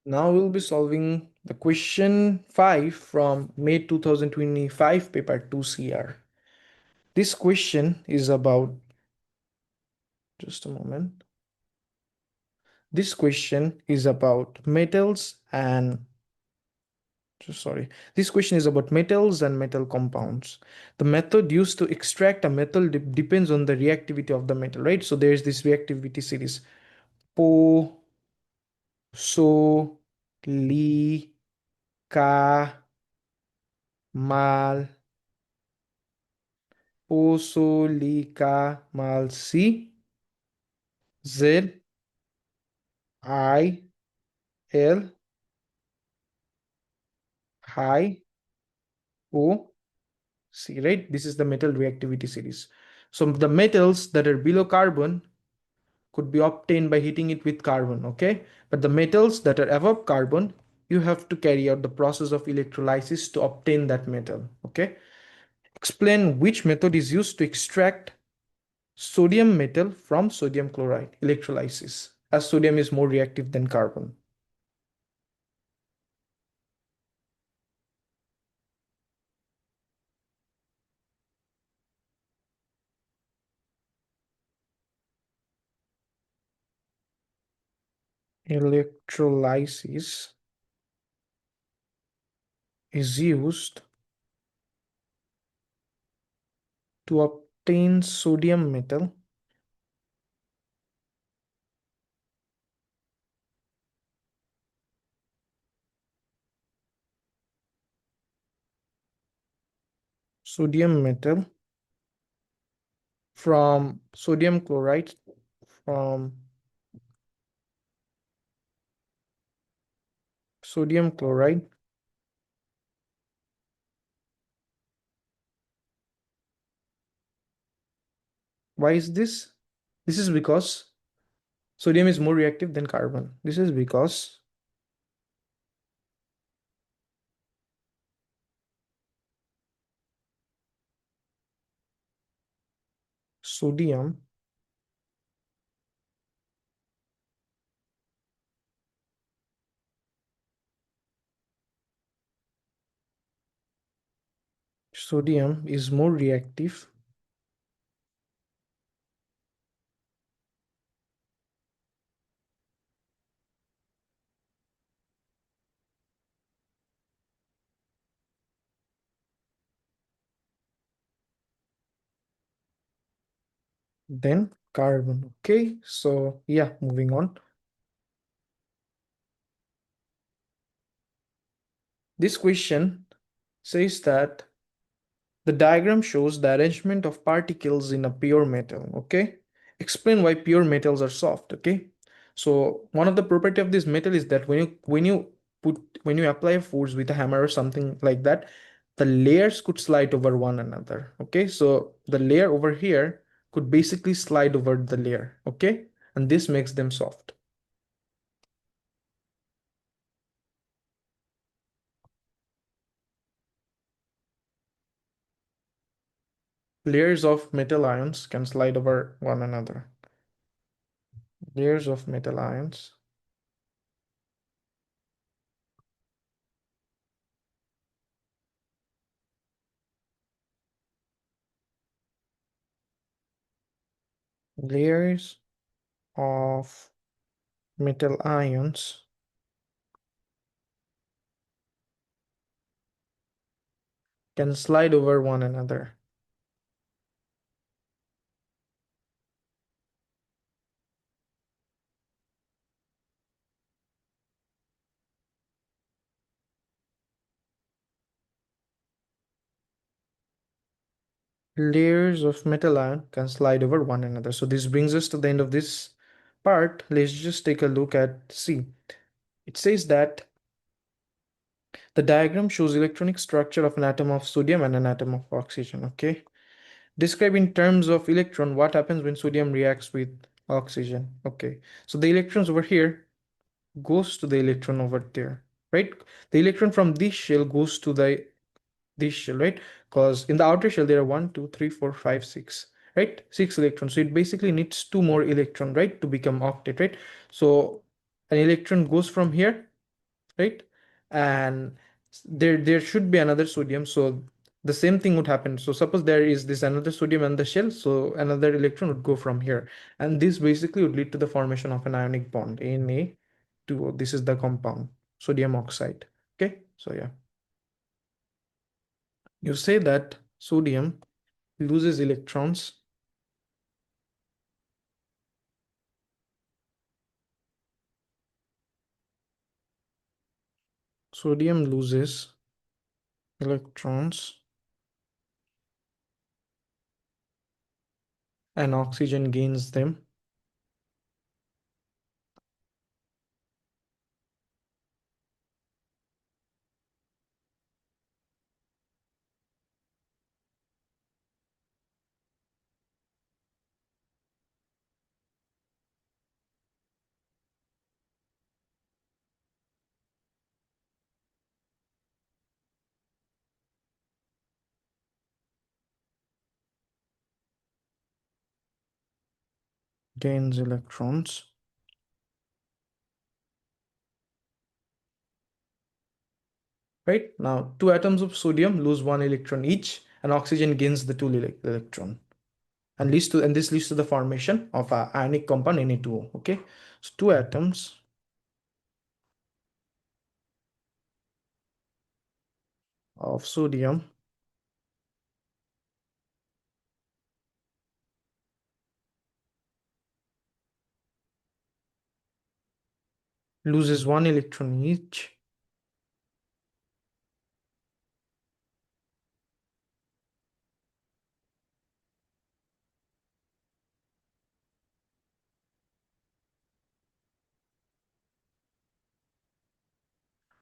Now we'll be solving the question 5 from May 2025 paper 2CR. This question is about, just a moment. This question is about metals and, sorry, this question is about metals and metal compounds. The method used to extract a metal depends on the reactivity of the metal, right? So there's this reactivity series. Po, so, li, ka, mal, Posolicamalci Z I L high O C, right? This is the metal reactivity series. So the metals that are below carbon could be obtained by heating it with carbon, okay? But the metals that are above carbon, you have to carry out the process of electrolysis to obtain that metal, okay? Explain which method is used to extract sodium metal from sodium chloride, electrolysis, as sodium is more reactive than carbon. Electrolysis is used to obtain sodium metal from sodium chloride from sodium chloride why is this? This is because sodium is more reactive than carbon. This is because sodium sodium is more reactive than carbon. Okay, so yeah, moving on. This question says that the diagram shows the arrangement of particles in a pure metal, okay? Explain why pure metals are soft, okay? So one of the property of this metal is that when you apply a force with a hammer or something like that, the layers could slide over one another, okay? So the layer over here could basically slide over the layer, okay? And this makes them soft. Layers of metal ions can slide over one another. Layers of metal ions layers of metal ions can slide over one another. Layers of metal ion can slide over one another. So this brings us to the end of this part. Let's just take a look at C. It says that the diagram shows electronic structure of an atom of sodium and an atom of oxygen. Okay. Describe in terms of electron what happens when sodium reacts with oxygen. Okay. So the electrons over here goes to the electron over there, right? The electron from this shell goes to this shell, right? Because in the outer shell there are 1 2 3 4 5 6, right? 6 electrons, so it basically needs 2 more electron, right, to become octet, right? So an electron goes from here right? And there should be another sodium, so the same thing would happen. So suppose there is this another sodium in the shell, so another electron would go from here, and this basically would lead to the formation of an ionic bond, Na2O. This is the compound, sodium oxide. Okay, so yeah, you say that sodium loses electrons. Sodium loses electrons and oxygen gains them. Gains electrons. Right now, two atoms of sodium lose one electron each, and oxygen gains the two electron, and this leads to the formation of a ionic compound Na2O. Okay, so two atoms of sodium loses one electron each,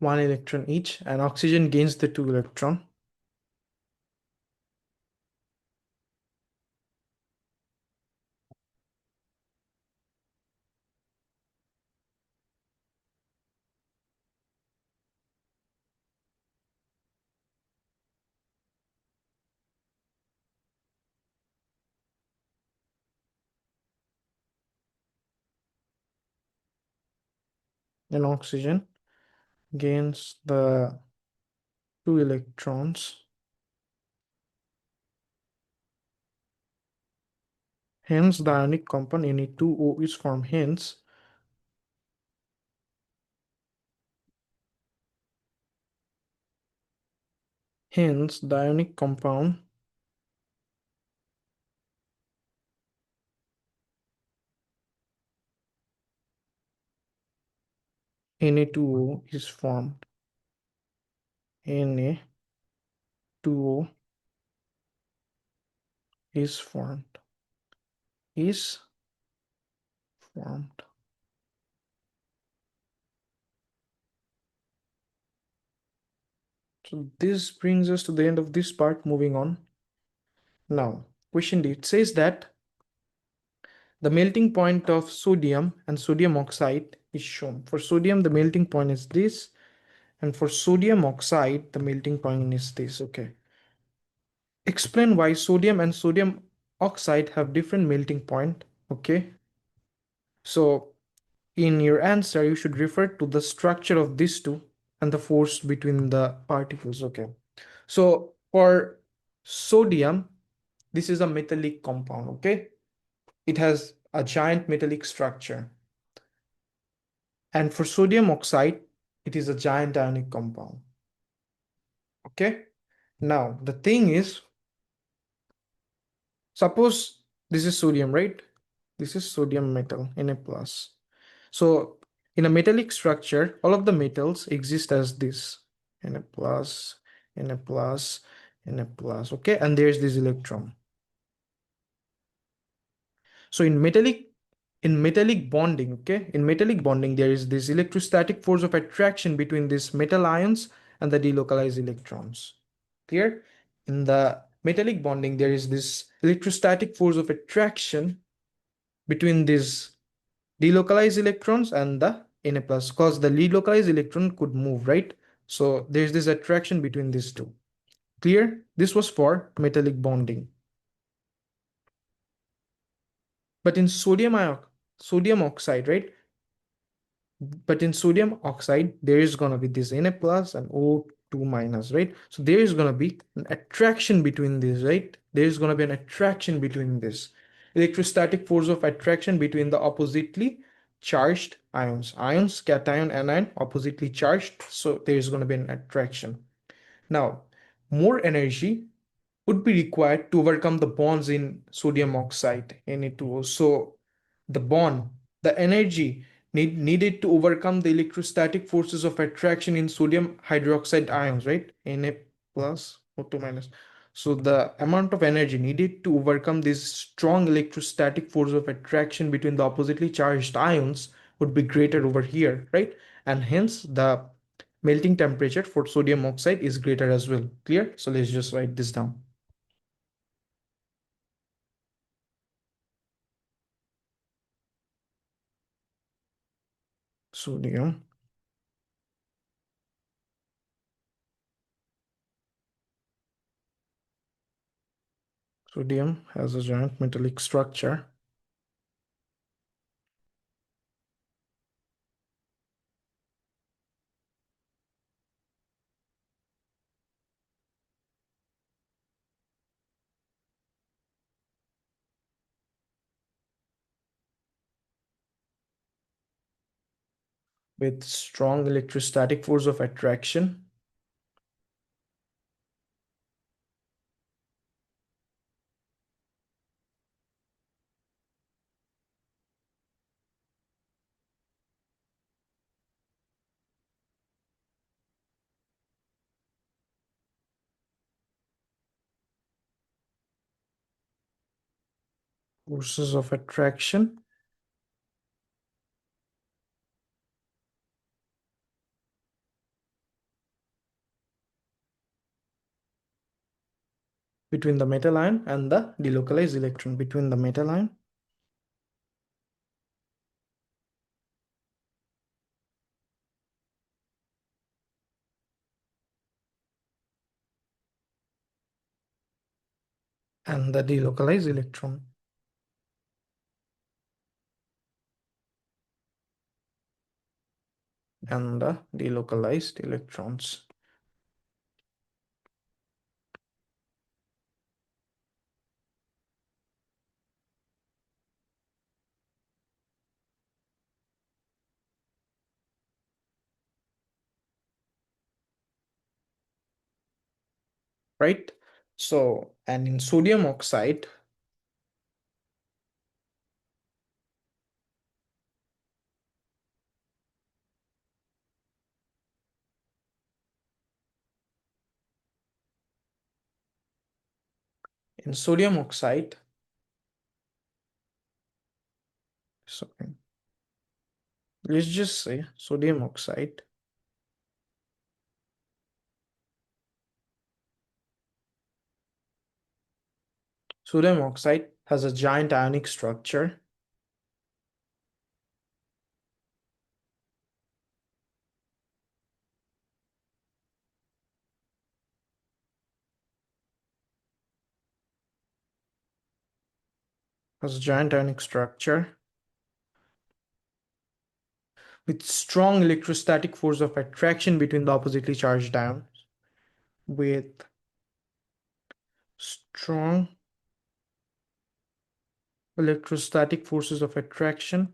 one electron each, and oxygen gains the two electron. And oxygen gains the two electrons. Hence, the ionic compound Na2O is formed. Hence, the ionic compound Na2O is formed. Na2O is formed. Is formed. So this brings us to the end of this part. Moving on. Now, question D. It says that the melting point of sodium and sodium oxide is shown. For sodium, the melting point is this, and for sodium oxide, the melting point is this. Okay. Explain why sodium and sodium oxide have different melting point. Okay. So in your answer, you should refer to the structure of these two and the force between the particles. Okay. So for sodium, this is a metallic compound. Okay. It has a giant metallic structure. And for sodium oxide, it is a giant ionic compound. Okay. Now, the thing is, suppose this is sodium, right? This is sodium metal, Na plus. So in a metallic structure, all of the metals exist as this, Na plus, Na plus, Na plus. Okay. And there's this electron. So in metallic bonding, okay, in metallic bonding, there is this electrostatic force of attraction between these metal ions and the delocalized electrons. Clear? In the metallic bonding, there is this electrostatic force of attraction between these delocalized electrons and the Na plus, because the delocalized electron could move, right? So there's this attraction between these two. Clear? This was for metallic bonding. But in sodium oxide, right? But in sodium oxide, there is going to be this Na plus and O2 minus, right? So there is going to be an attraction between these, right? There is going to be an attraction between this. Electrostatic force of attraction between the oppositely charged ions. Ions, cation, anion, oppositely charged. So there is going to be an attraction. Now, more energy would be required to overcome the bonds in sodium oxide, Na2O. So the bond, the energy needed to overcome the electrostatic forces of attraction in sodium hydroxide ions, right? Na plus O2 minus. So the amount of energy needed to overcome this strong electrostatic force of attraction between the oppositely charged ions would be greater over here, right? And hence the melting temperature for sodium oxide is greater as well. Clear? So let's just write this down. Sodium Sodium has a giant metallic structure with strong electrostatic force of attraction forces of attraction between the metal ion and the delocalized electron. Between the metal ion and the delocalized electron. And the delocalized electrons. Right? So, and in sodium oxide, in sodium oxide, so let's just say sodium oxide has a giant ionic structure has a giant ionic structure with strong electrostatic force of attraction between the oppositely charged ions, with strong electrostatic forces of attraction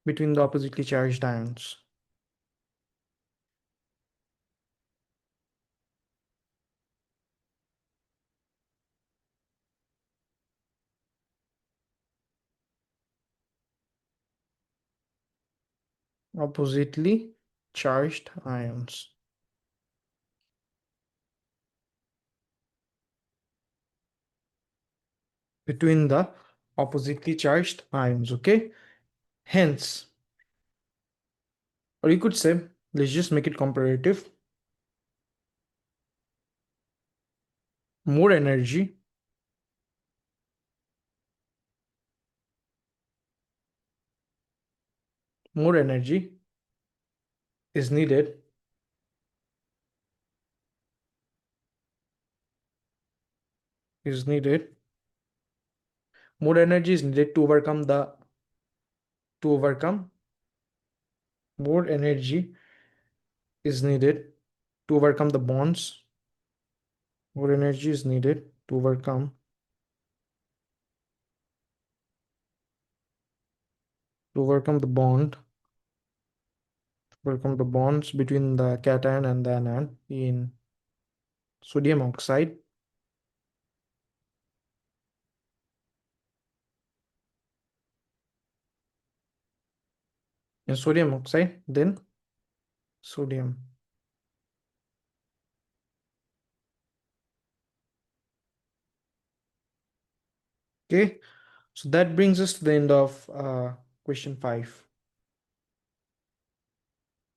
between the oppositely charged ions. Oppositely charged ions. Between the oppositely charged ions, okay? Hence, or you could say, let's just make it comparative. More energy more energy is needed is needed more energy is needed to overcome more energy is needed to overcome the bonds. More energy is needed to overcome the bonds between the cation and the anion in sodium oxide. In sodium oxide, then sodium. Okay, so that brings us to the end of question 5.